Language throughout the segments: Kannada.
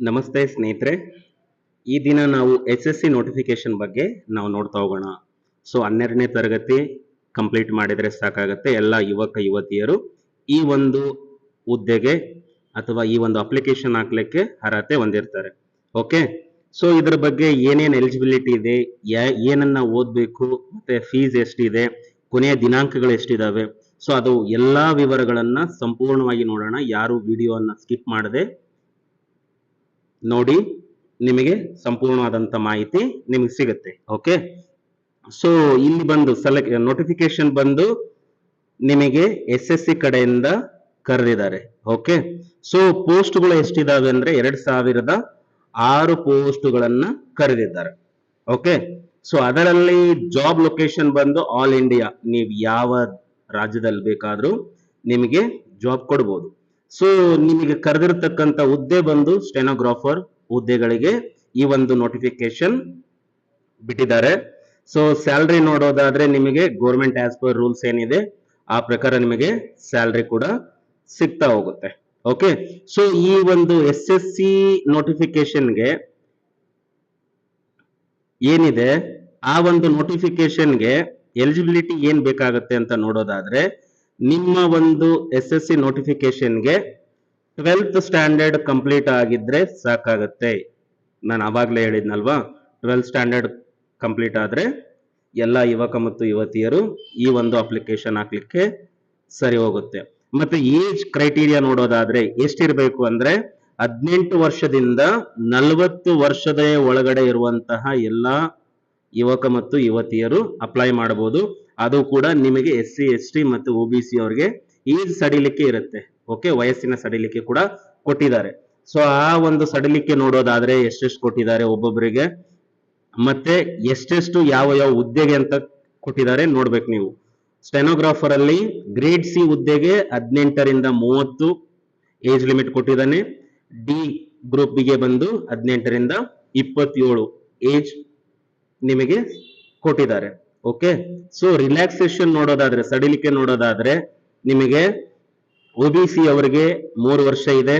ನಮಸ್ತೆ ಸ್ನೇಹಿತರೆ. ಈ ದಿನ ನಾವು SSC ನೋಟಿಫಿಕೇಶನ್ ಬಗ್ಗೆ ನಾವು ನೋಡ್ತಾ ಹೋಗೋಣ. ಸೊ 12ನೇ ತರಗತಿ ಕಂಪ್ಲೀಟ್ ಮಾಡಿದರೆ ಸಾಕಾಗುತ್ತೆ. ಎಲ್ಲ ಯುವಕ ಯುವತಿಯರು ಈ ಒಂದು ಹುದ್ದೆಗೆ ಅಥವಾ ಈ ಒಂದು ಅಪ್ಲಿಕೇಶನ್ ಹಾಕ್ಲಿಕ್ಕೆ ಅರ್ಹತೆ ಹೊಂದಿರ್ತಾರೆ. ಓಕೆ, ಸೊ ಇದ್ರ ಬಗ್ಗೆ ಏನೇನು ಎಲಿಜಿಬಿಲಿಟಿ ಇದೆ, ಏನನ್ನ ಓದಬೇಕು, ಮತ್ತೆ ಫೀಸ್ ಎಷ್ಟಿದೆ, ಕೊನೆಯ ದಿನಾಂಕಗಳು ಎಷ್ಟಿದಾವೆ, ಸೊ ಅದು ಎಲ್ಲಾ ವಿವರಗಳನ್ನ ಸಂಪೂರ್ಣವಾಗಿ ನೋಡೋಣ. ಯಾರು ವಿಡಿಯೋವನ್ನ ಸ್ಕಿಪ್ ಮಾಡದೆ ನೋಡಿ, ನಿಮಗೆ ಸಂಪೂರ್ಣವಾದಂತ ಮಾಹಿತಿ ನಿಮಗೆ ಸಿಗುತ್ತೆ. ಓಕೆ, ಸೊ ಇಲ್ಲಿ ಬಂದು ನೋಟಿಫಿಕೇಶನ್ ಬಂದು ನಿಮಗೆ SSC ಕಡೆಯಿಂದ ಕರೆದಿದ್ದಾರೆ. ಓಕೆ, ಸೊ ಪೋಸ್ಟ್ಗಳು ಎಷ್ಟಿದಾವೆ ಅಂದ್ರೆ 2006 ಪೋಸ್ಟ್ಗಳನ್ನ ಕರೆದಿದ್ದಾರೆ. ಓಕೆ, ಸೊ ಅದರಲ್ಲಿ ಜಾಬ್ ಲೊಕೇಶನ್ ಬಂದು ಆಲ್ ಇಂಡಿಯಾ, ನೀವು ಯಾವ ರಾಜ್ಯದಲ್ಲಿ ಬೇಕಾದ್ರೂ ನಿಮಗೆ ಜಾಬ್ ಕೊಡ್ಬೋದು. ಸೊ ನಿಮಗೆ ಕರೆದಿರ್ತಕ್ಕಂಥ ಹುದ್ದೆ ಬಂದು ಸ್ಟೆನೋಗ್ರಾಫರ್ ಹುದ್ದೆಗಳಿಗೆ ಈ ಒಂದು ನೋಟಿಫಿಕೇಶನ್ ಬಿಟ್ಟಿದ್ದಾರೆ. ಸೊ ಸ್ಯಾಲ್ರಿ ನೋಡೋದಾದ್ರೆ ನಿಮಗೆ ಗೌರ್ಮೆಂಟ್ ಆಸ್ ಪರ್ ರೂಲ್ಸ್ ಏನಿದೆ ಆ ಪ್ರಕಾರ ನಿಮಗೆ ಸ್ಯಾಲ್ರಿ ಕೂಡ ಸಿಗ್ತಾ ಹೋಗುತ್ತೆ. ಓಕೆ, ಸೊ ಈ ಒಂದು SSC ನೋಟಿಫಿಕೇಶನ್ಗೆ ಏನಿದೆ, ಆ ಒಂದು ನೋಟಿಫಿಕೇಶನ್ಗೆ ಎಲಿಜಿಬಿಲಿಟಿ ಏನ್ ಬೇಕಾಗುತ್ತೆ ಅಂತ ನೋಡೋದಾದ್ರೆ, ನಿಮ್ಮ ಒಂದು SSC ನೋಟಿಫಿಕೇಶನ್ಗೆ 12th ಸ್ಟ್ಯಾಂಡರ್ಡ್ ಕಂಪ್ಲೀಟ್ ಆಗಿದ್ರೆ ಸಾಕಾಗತ್ತೆ. ನಾನು ಆವಾಗಲೇ ಹೇಳಿದ್ನಲ್ವಾ, 12th ಸ್ಟ್ಯಾಂಡರ್ಡ್ ಕಂಪ್ಲೀಟ್ ಆದ್ರೆ ಎಲ್ಲ ಯುವಕ ಮತ್ತು ಯುವತಿಯರು ಈ ಒಂದು ಅಪ್ಲಿಕೇಶನ್ ಹಾಕ್ಲಿಕ್ಕೆ ಸರಿ ಹೋಗುತ್ತೆ. ಮತ್ತೆ ಏಜ್ ಕ್ರೈಟೀರಿಯಾ ನೋಡೋದಾದ್ರೆ ಎಷ್ಟಿರಬೇಕು ಅಂದ್ರೆ 18 ವರ್ಷದಿಂದ 40 ವರ್ಷದ ಒಳಗಡೆ ಇರುವಂತಹ ಎಲ್ಲಾ ಯುವಕ ಮತ್ತು ಯುವತಿಯರು ಅಪ್ಲೈ ಮಾಡಬಹುದು. ಅದು ಕೂಡ ನಿಮಗೆ SC ST ಮತ್ತು OBC ಅವರಿಗೆ ಏಜ್ ಸಡಿಲಿಕೆ ಇರುತ್ತೆ. ಓಕೆ, ವಯಸ್ಸಿನ ಸಡಿಲಿಕೆ ಕೂಡ ಕೊಟ್ಟಿದ್ದಾರೆ. ಸೊ ಆ ಒಂದು ಸಡಿಲಿಕೆ ನೋಡೋದಾದ್ರೆ ಎಷ್ಟೆಷ್ಟು ಕೊಟ್ಟಿದ್ದಾರೆ ಒಬ್ಬೊಬ್ಬರಿಗೆ, ಮತ್ತೆ ಎಷ್ಟೆಷ್ಟು ಯಾವ ಯಾವ ಹುದ್ದೆಗೆ ಅಂತ ಕೊಟ್ಟಿದ್ದಾರೆ ನೋಡ್ಬೇಕು ನೀವು. ಸ್ಟೆನೋಗ್ರಾಫರ್ ಅಲ್ಲಿ ಗ್ರೇಡ್ C ಹುದ್ದೆಗೆ 18ರಿಂದ 30 ಏಜ್ ಲಿಮಿಟ್ ಕೊಟ್ಟಿದ್ದಾನೆ. ಡಿ ಗ್ರೂಪ್ ಗೆ ಬಂದು 18ರಿಂದ 27 ಏಜ್ ನಿಮಗೆ ಕೊಟ್ಟಿದ್ದಾರೆ. ಓಕೆ, ಸೊ ರಿಲ್ಯಾಕ್ಸೇಷನ್ ನೋಡೋದಾದ್ರೆ, ಸಡಿಲಿಕೆ ನೋಡೋದಾದ್ರೆ ನಿಮಗೆ OBC ಅವರಿಗೆ 3 ವರ್ಷ ಇದೆ.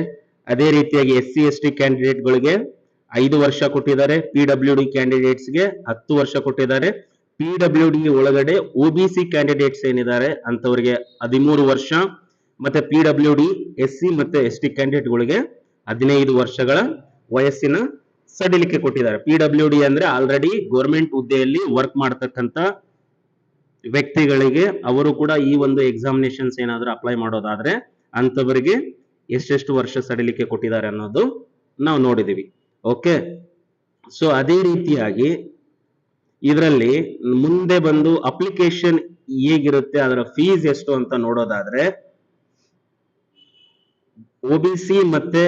ಅದೇ ರೀತಿಯಾಗಿ SC ST ಕ್ಯಾಂಡಿಡೇಟ್ಗಳಿಗೆ 5 ವರ್ಷ ಕೊಟ್ಟಿದ್ದಾರೆ. PWD ಕ್ಯಾಂಡಿಡೇಟ್ಸ್ಗೆ 10 ವರ್ಷ ಕೊಟ್ಟಿದ್ದಾರೆ. PWD ಒಳಗಡೆ OBC ಕ್ಯಾಂಡಿಡೇಟ್ಸ್ ಏನಿದ್ದಾರೆ ಅಂತವರಿಗೆ 13 ವರ್ಷ, ಮತ್ತೆ PWD SC ಮತ್ತೆ ST ಕ್ಯಾಂಡಿಡೇಟ್ಗಳಿಗೆ 15 ವರ್ಷಗಳ ವಯಸ್ಸಿನ ಸಡಿಲಿಕೆ ಕೊಟ್ಟಿದ್ದಾರೆ. PWD ಅಂದ್ರೆ ಆಲ್ರೆಡಿ ಗೌರ್ಮೆಂಟ್ ಹುದ್ದೆಯಲ್ಲಿ ವರ್ಕ್ ಮಾಡತಕ್ಕಂತ ವ್ಯಕ್ತಿಗಳಿಗೆ ಅವರು ಕೂಡ ಈ ಒಂದು ಎಕ್ಸಾಮಿನೇಷನ್ಸ್ ಏನಾದ್ರೂ ಅಪ್ಲೈ ಮಾಡೋದಾದ್ರೆ ಅಂತವರಿಗೆ ಎಷ್ಟೆಷ್ಟು ವರ್ಷ ಸಡಿಲಿಕೆ ಕೊಟ್ಟಿದ್ದಾರೆ ಅನ್ನೋದು ನಾವು ನೋಡಿದೀವಿ. ಓಕೆ, ಸೊ ಅದೇ ರೀತಿಯಾಗಿ ಇದರಲ್ಲಿ ಮುಂದೆ ಬಂದು ಅಪ್ಲಿಕೇಶನ್ ಹೇಗಿರುತ್ತೆ, ಅದರ ಫೀಸ್ ಎಷ್ಟು ಅಂತ ನೋಡೋದಾದ್ರೆ OBC ಮತ್ತೆ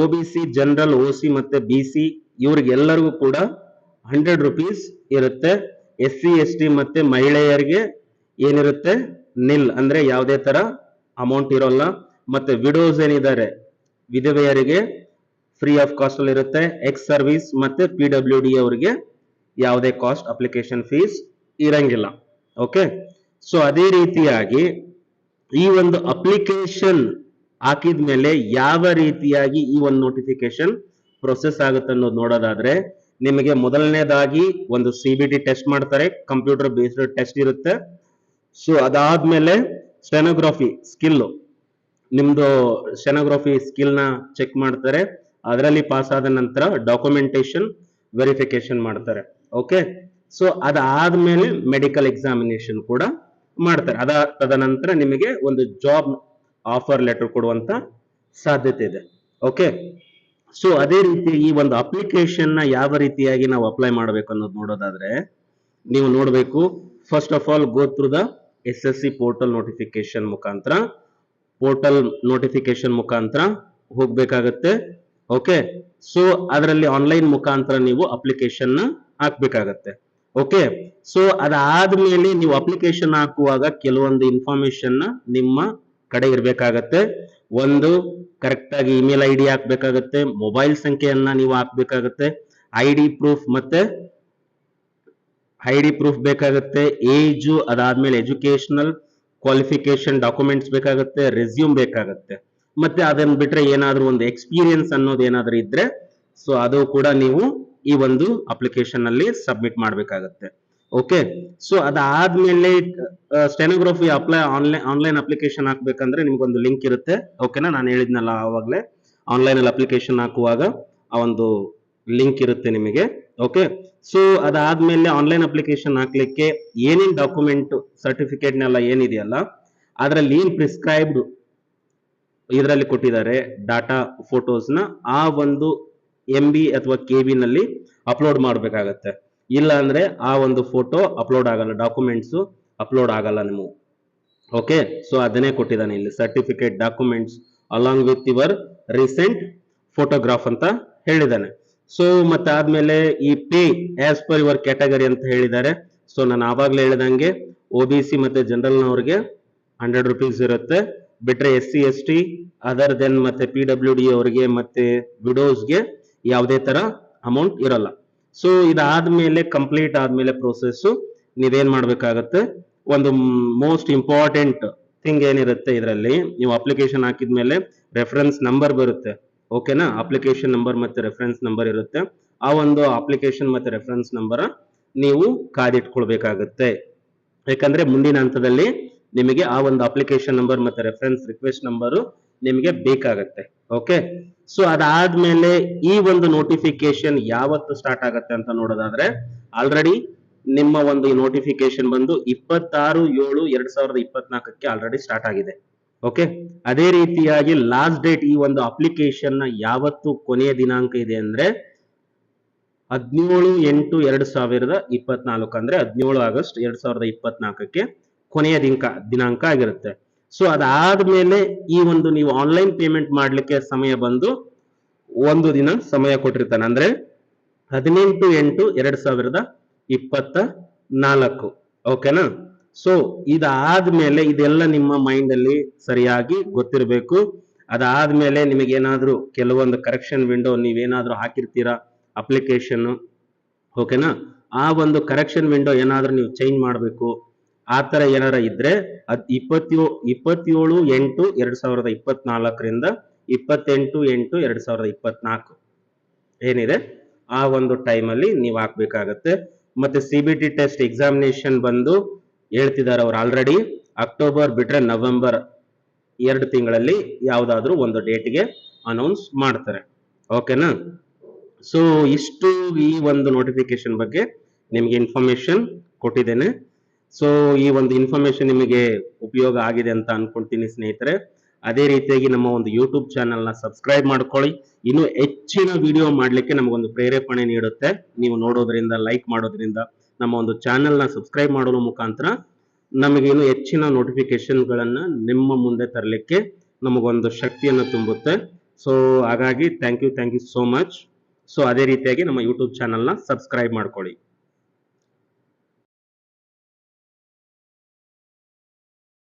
OBC ಜನರಲ್, OC ಮತ್ತೆ BC ಇವ್ರಿಗೆಲ್ಲರಿಗೂ ಕೂಡ 100 ರೂಪೀಸ್ ಇರುತ್ತೆ. SC ST ಮತ್ತೆ ಮಹಿಳೆಯರಿಗೆ ಏನಿರುತ್ತೆ ನಿಲ್, ಅಂದ್ರೆ ಯಾವುದೇ ತರ ಅಮೌಂಟ್ ಇರೋಲ್ಲ. ಮತ್ತೆ ವಿಡೋಸ್ ಏನಿದ್ದಾರೆ ವಿಧವೆಯರಿಗೆ ಫ್ರೀ ಆಫ್ ಕಾಸ್ಟ್ ಅಲ್ಲಿ ಇರುತ್ತೆ. ಎಕ್ಸ್ ಸರ್ವಿಸ್ ಮತ್ತೆ PWD ಅವರಿಗೆ ಯಾವುದೇ ಕಾಸ್ಟ್ ಅಪ್ಲಿಕೇಶನ್ ಫೀಸ್ ಇರಂಗಿಲ್ಲ. ಓಕೆ, ಸೊ ಅದೇ ರೀತಿಯಾಗಿ ಈ ಒಂದು ಅಪ್ಲಿಕೇಶನ್ ಹಾಕಿದ್ಮೇಲೆ ಯಾವ ರೀತಿಯಾಗಿ ಈ ಒಂದು ನೋಟಿಫಿಕೇಶನ್ ಪ್ರೊಸೆಸ್ ಆಗುತ್ತೆ ಅನ್ನೋದು ನೋಡೋದಾದ್ರೆ, ನಿಮಗೆ ಮೊದಲನೇದಾಗಿ ಒಂದು CBT ಟೆಸ್ಟ್ ಮಾಡ್ತಾರೆ, ಕಂಪ್ಯೂಟರ್ ಬೇಸ್ಡ್ ಟೆಸ್ಟ್ ಇರುತ್ತೆ. ಸೊ ಅದಾದ್ಮೇಲೆ ಸ್ಟೆನೋಗ್ರಫಿ ಸ್ಕಿಲ್, ನಿಮ್ದು ಸ್ಟೆನೋಗ್ರಫಿ ಸ್ಕಿಲ್ ನ ಚೆಕ್ ಮಾಡ್ತಾರೆ. ಅದರಲ್ಲಿ ಪಾಸ್ ಆದ ನಂತರ ಡಾಕ್ಯುಮೆಂಟೇಶನ್ ವೆರಿಫಿಕೇಶನ್ ಮಾಡ್ತಾರೆ. ಓಕೆ, ಸೊ ಅದಾದ್ಮೇಲೆ ಮೆಡಿಕಲ್ ಎಕ್ಸಾಮಿನೇಷನ್ ಕೂಡ ಮಾಡ್ತಾರೆ. ತದನಂತರ ನಿಮಗೆ ಒಂದು ಜಾಬ್ ಆಫರ್ ಲೆಟರ್ ಕೊಡುವಂತ ಸಾಧ್ಯತೆ ಇದೆ. ಓಕೆ, ಸೊ ಅದೇ ರೀತಿ ಈ ಒಂದು ಅಪ್ಲಿಕೇಶನ್ ನ ಯಾವ ರೀತಿಯಾಗಿ ನಾವು ಅಪ್ಲೈ ಮಾಡಬೇಕು ಅನ್ನೋದು ನೋಡೋದಾದ್ರೆ, ನೀವು ನೋಡಬೇಕು, first of all go through the SSC portal notification ಮುಖಾಂತರ ಹೋಗ್ಬೇಕಾಗತ್ತೆ. ಓಕೆ, ಸೊ ಅದರಲ್ಲಿ ಆನ್ಲೈನ್ ಮುಖಾಂತರ ನೀವು ಅಪ್ಲಿಕೇಶನ್ ನ ಹಾಕ್ಬೇಕಾಗತ್ತೆ. ಓಕೆ, ಸೊ ಅದಾದ್ಮೇಲೆ ನೀವು ಅಪ್ಲಿಕೇಶನ್ ಹಾಕುವಾಗ ಕೆಲವೊಂದು ಇನ್ಫಾರ್ಮೇಶನ್ ನಿಮ್ಮ ಕಡೆ ಇರ್ಬೇಕಾಗತ್ತೆ. ಒಂದು ಕರೆಕ್ಟ್ ಆಗಿ ಇಮೇಲ್ ID ಹಾಕ್ಬೇಕಾಗತ್ತೆ, ಮೊಬೈಲ್ ಸಂಖ್ಯೆಯನ್ನ ನೀವು ಹಾಕ್ಬೇಕಾಗತ್ತೆ, ID ಪ್ರೂಫ್ ಬೇಕಾಗತ್ತೆ, ಏಜ್, ಅದಾದ್ಮೇಲೆ ಎಜುಕೇಶನಲ್ ಕ್ವಾಲಿಫಿಕೇಶನ್ ಡಾಕ್ಯುಮೆಂಟ್ಸ್ ಬೇಕಾಗತ್ತೆ, ರೆಸ್ಯೂಮ್ ಬೇಕಾಗತ್ತೆ. ಮತ್ತೆ ಅದನ್ನ ಬಿಟ್ರೆ ಏನಾದ್ರೂ ಒಂದು ಎಕ್ಸ್ಪೀರಿಯನ್ಸ್ ಅನ್ನೋದು ಏನಾದ್ರೂ ಇದ್ರೆ ಸೊ ಅದು ಕೂಡ ನೀವು ಈ ಒಂದು ಅಪ್ಲಿಕೇಶನ್ ಅಲ್ಲಿ ಸಬ್ಮಿಟ್ ಮಾಡ್ಬೇಕಾಗತ್ತೆ. ಓಕೆ, ಸೊ ಅದಾದ್ಮೇಲೆ ಸ್ಟೆನೋಗ್ರಫಿ ಅಪ್ಲೈ ಆನ್ಲೈನ್ ಅಪ್ಲಿಕೇಶನ್ ಹಾಕ್ಬೇಕಂದ್ರೆ ನಿಮ್ಗೊಂದು ಲಿಂಕ್ ಇರುತ್ತೆ. ಓಕೆನಾ, ನಾನು ಹೇಳಿದ್ನಲ್ಲ ಆವಾಗಲೇ ಆನ್ಲೈನ್ ಅಲ್ಲಿ ಅಪ್ಲಿಕೇಶನ್ ಹಾಕುವಾಗ ಆ ಒಂದು ಲಿಂಕ್ ಇರುತ್ತೆ ನಿಮಗೆ. ಓಕೆ, ಸೊ ಅದಾದ್ಮೇಲೆ ಆನ್ಲೈನ್ ಅಪ್ಲಿಕೇಶನ್ ಹಾಕ್ಲಿಕ್ಕೆ ಏನೇನ್ ಡಾಕ್ಯುಮೆಂಟ್ ಸರ್ಟಿಫಿಕೇಟ್ನೆಲ್ಲ ಏನಿದೆಯಲ್ಲ ಅದರಲ್ಲಿ ಏನ್ ಪ್ರಿಸ್ಕ್ರೈಬ್ಡ್ ಇದರಲ್ಲಿ ಕೊಟ್ಟಿದ್ದಾರೆ ಡಾಟಾ ಫೋಟೋಸ್ನ ಆ ಒಂದು MB ಅಥವಾ KB ನಲ್ಲಿ ಅಪ್ಲೋಡ್ ಮಾಡಬೇಕಾಗತ್ತೆ. ಇಲ್ಲ ಅಂದ್ರೆ ಆ ಒಂದು ಫೋಟೋ ಅಪ್ಲೋಡ್ ಆಗಲ್ಲ, ಡಾಕ್ಯುಮೆಂಟ್ಸ್ ಅಪ್ಲೋಡ್ ಆಗಲ್ಲ ನಿಮಗೆ. ಓಕೆ, ಸೊ ಅದನ್ನೇ ಕೊಟ್ಟಿದ್ದಾನೆ ಇಲ್ಲಿ, certificate documents along with your recent photograph ಅಂತ ಹೇಳಿದ್ದಾನೆ. ಸೊ ಮತ್ತೆ ಆದ್ಮೇಲೆ ಈ pay as per your category ಅಂತ ಹೇಳಿದ್ದಾರೆ. ಸೊ ನಾನು ಆವಾಗಲೇ ಹೇಳಿದಂಗೆ OBC ಮತ್ತೆ ಜನರಲ್ ನವರಿಗೆ 100 ರೂಪೀಸ್ ಇರುತ್ತೆ. ಬಿಟ್ರೆ SC ST ಅದರ್ ದೆನ್ ಮತ್ತೆ PWD ಅವರಿಗೆ ಮತ್ತೆ ವಿಡೋಸ್ಗೆ ಯಾವುದೇ ತರ ಅಮೌಂಟ್ ಇರಲ್ಲ. ಸೊ ಇದಾದ್ಮೇಲೆ ಕಂಪ್ಲೀಟ್ ಆದ್ಮೇಲೆ ಪ್ರೋಸೆಸ್ ನೀವೇನ್ ಮಾಡ್ಬೇಕಾಗತ್ತೆ, ಒಂದು ಮೋಸ್ಟ್ ಇಂಪಾರ್ಟೆಂಟ್ ಥಿಂಗ್ ಏನಿರುತ್ತೆ ಇದರಲ್ಲಿ, ನೀವು ಅಪ್ಲಿಕೇಶನ್ ಹಾಕಿದ್ಮೇಲೆ ರೆಫರೆನ್ಸ್ ನಂಬರ್ ಬರುತ್ತೆ. ಓಕೆನಾ, ಅಪ್ಲಿಕೇಶನ್ ನಂಬರ್ ಮತ್ತೆ ರೆಫರೆನ್ಸ್ ನಂಬರ್ ಇರುತ್ತೆ. ಆ ಒಂದು ಅಪ್ಲಿಕೇಶನ್ ಮತ್ತೆ ರೆಫರೆನ್ಸ್ ನಂಬರ್ ನೀವು ಕಾದಿಟ್ಕೊಳ್ಬೇಕಾಗತ್ತೆ. ಯಾಕಂದ್ರೆ ಮುಂದಿನ ಹಂತದಲ್ಲಿ ನಿಮಗೆ ಆ ಒಂದು ಅಪ್ಲಿಕೇಶನ್ ನಂಬರ್ ಮತ್ತೆ ರೆಫರೆನ್ಸ್ ರಿಕ್ವೆಸ್ಟ್ ನಂಬರ್ ನಿಮಗೆ ಬೇಕಾಗತ್ತೆ. ಓಕೆ, ಸೊ ಅದಾದ್ಮೇಲೆ ಈ ಒಂದು ನೋಟಿಫಿಕೇಶನ್ ಯಾವತ್ತು ಸ್ಟಾರ್ಟ್ ಆಗತ್ತೆ ಅಂತ ನೋಡೋದಾದ್ರೆ ಆಲ್ರೆಡಿ ನಿಮ್ಮ ಒಂದು ನೋಟಿಫಿಕೇಶನ್ ಬಂದು 26/7/2024 ಆಲ್ರೆಡಿ ಸ್ಟಾರ್ಟ್ ಆಗಿದೆ. ಓಕೆ, ಅದೇ ರೀತಿಯಾಗಿ ಲಾಸ್ಟ್ ಡೇಟ್ ಈ ಒಂದು ಅಪ್ಲಿಕೇಶನ್ ನ ಯಾವತ್ತು ಕೊನೆಯ ದಿನಾಂಕ ಇದೆ ಅಂದ್ರೆ 17/8/2024 ಅಂದ್ರೆ 17 ಆಗಸ್ಟ್ 2024 ಕೊನೆಯ ದಿನಾಂಕ ಆಗಿರುತ್ತೆ. ಸೊ ಅದಾದ್ಮೇಲೆ ಈ ಒಂದು ನೀವು ಆನ್ಲೈನ್ ಪೇಮೆಂಟ್ ಮಾಡ್ಲಿಕ್ಕೆ ಸಮಯ ಬಂದು ಒಂದು ದಿನ ಸಮಯ ಕೊಟ್ಟಿರ್ತಾನೆ, ಅಂದ್ರೆ 18/8/2024. ಓಕೆನಾ, ಸೊ ಇದಾದ್ಮೇಲೆ ಇದೆಲ್ಲ ನಿಮ್ಮ ಮೈಂಡ್ ಅಲ್ಲಿ ಸರಿಯಾಗಿ ಗೊತ್ತಿರಬೇಕು. ಅದಾದ್ಮೇಲೆ ನಿಮಗೇನಾದ್ರೂ ಕೆಲವೊಂದು ಕರೆಕ್ಷನ್ ವಿಂಡೋ ನೀವೇನಾದ್ರೂ ಹಾಕಿರ್ತೀರಾ ಅಪ್ಲಿಕೇಶನ್, ಓಕೆನಾ, ಆ ಒಂದು ಕರೆಕ್ಷನ್ ವಿಂಡೋ ಏನಾದ್ರೂ ನೀವು ಚೇಂಜ್ ಮಾಡಬೇಕು ಆ ತರ ಏನಾರ ಇದ್ರೆ 27/8/2024 28/8/2024 ಏನಿದೆ ಆ ಒಂದು ಟೈಮ್ ಅಲ್ಲಿ ನೀವು ಹಾಕ್ಬೇಕಾಗತ್ತೆ. ಮತ್ತೆ CBT ಟೆಸ್ಟ್ ಎಕ್ಸಾಮಿನೇಷನ್ ಬಂದು ಹೇಳ್ತಿದ್ದಾರೆ ಅವ್ರು ಆಲ್ರೆಡಿ ಅಕ್ಟೋಬರ್ ಬಿಟ್ರೆ ನವೆಂಬರ್ 2 ತಿಂಗಳಲ್ಲಿ ಯಾವ್ದಾದ್ರು ಒಂದು ಡೇಟ್ಗೆ ಅನೌನ್ಸ್ ಮಾಡ್ತಾರೆ. ಓಕೆನಾ, ಸೊ ಇಷ್ಟು ಈ ಒಂದು ನೋಟಿಫಿಕೇಶನ್ ಬಗ್ಗೆ ನಿಮಗೆ ಇನ್ಫಾರ್ಮೇಶನ್ ಕೊಟ್ಟಿದ್ದೇನೆ. ಸೊ ಈ ಒಂದು ಇನ್ಫಾರ್ಮೇಶನ್ ನಿಮಗೆ ಉಪಯೋಗ ಆಗಿದೆ ಅಂತ ಅನ್ಕೊಂತೀನಿ ಸ್ನೇಹಿತರೆ. ಅದೇ ರೀತಿಯಾಗಿ ನಮ್ಮ ಒಂದು ಯೂಟ್ಯೂಬ್ ಚಾನೆಲ್ ನ ಸಬ್ಸ್ಕ್ರೈಬ್ ಮಾಡ್ಕೊಳ್ಳಿ. ಇನ್ನು ಹೆಚ್ಚಿನ ವಿಡಿಯೋ ಮಾಡ್ಲಿಕ್ಕೆ ನಮಗೊಂದು ಪ್ರೇರೇಪಣೆ ನೀಡುತ್ತೆ. ನೀವು ನೋಡೋದ್ರಿಂದ, ಲೈಕ್ ಮಾಡೋದ್ರಿಂದ, ನಮ್ಮ ಒಂದು ಚಾನೆಲ್ ನ ಸಬ್ಸ್ಕ್ರೈಬ್ ಮಾಡೋದ್ರ ಮುಖಾಂತರ ನಮಗೆ ಇನ್ನು ಹೆಚ್ಚಿನ ನೋಟಿಫಿಕೇಶನ್ ಗಳನ್ನ ನಿಮ್ಮ ಮುಂದೆ ತರಲಿಕ್ಕೆ ನಮಗೊಂದು ಶಕ್ತಿಯನ್ನು ತುಂಬುತ್ತೆ. ಸೊ ಹಾಗಾಗಿ thank you so much. So ಅದೇ ರೀತಿಯಾಗಿ ನಮ್ಮ ಯೂಟ್ಯೂಬ್ ಚಾನೆಲ್ ನ ಸಬ್ಸ್ಕ್ರೈಬ್ ಮಾಡ್ಕೊಳ್ಳಿ.